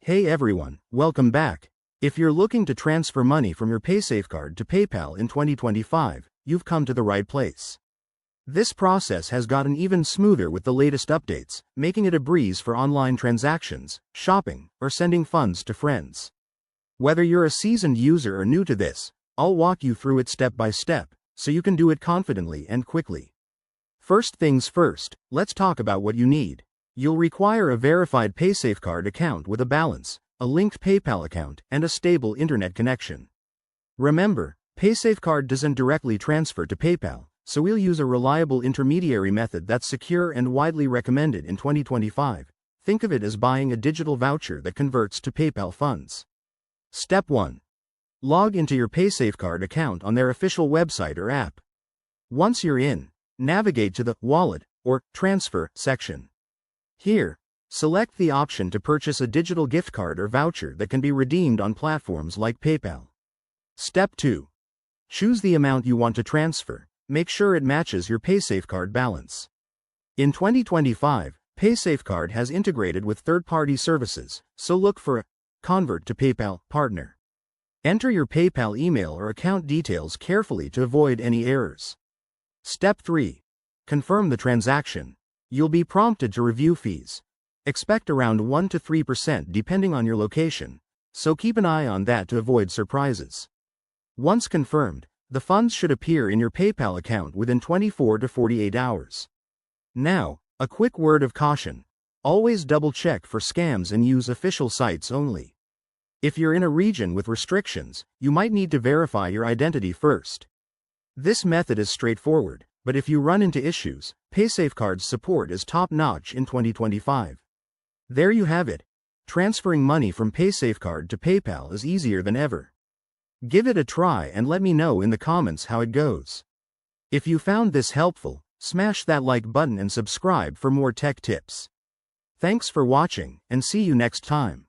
Hey everyone, welcome back. If you're looking to transfer money from your Paysafecard to PayPal in 2025, you've come to the right place. This process has gotten even smoother with the latest updates, making it a breeze for online transactions, shopping, or sending funds to friends. Whether you're a seasoned user or new to this, I'll walk you through it step by step, so you can do it confidently and quickly. First things first, let's talk about what you need. You'll require a verified Paysafecard account with a balance, a linked PayPal account, and a stable internet connection. Remember, Paysafecard doesn't directly transfer to PayPal, so we'll use a reliable intermediary method that's secure and widely recommended in 2025. Think of it as buying a digital voucher that converts to PayPal funds. Step 1. Log into your Paysafecard account on their official website or app. Once you're in, navigate to the Wallet or Transfer section. Here, select the option to purchase a digital gift card or voucher that can be redeemed on platforms like PayPal. Step 2. Choose the amount you want to transfer. Make sure it matches your Paysafecard balance. In 2025, Paysafecard has integrated with third-party services, so look for a Convert to PayPal partner. Enter your PayPal email or account details carefully to avoid any errors. Step 3. Confirm the transaction. You'll be prompted to review fees. Expect around 1 to 3% depending on your location, so keep an eye on that to avoid surprises. Once confirmed, the funds should appear in your PayPal account within 24 to 48 hours. Now, a quick word of caution. Always double-check for scams and use official sites only. If you're in a region with restrictions, you might need to verify your identity first. This method is straightforward, but if you run into issues, Paysafecard's support is top-notch in 2025. There you have it. Transferring money from Paysafecard to PayPal is easier than ever. Give it a try and let me know in the comments how it goes. If you found this helpful, smash that like button and subscribe for more tech tips. Thanks for watching, and see you next time.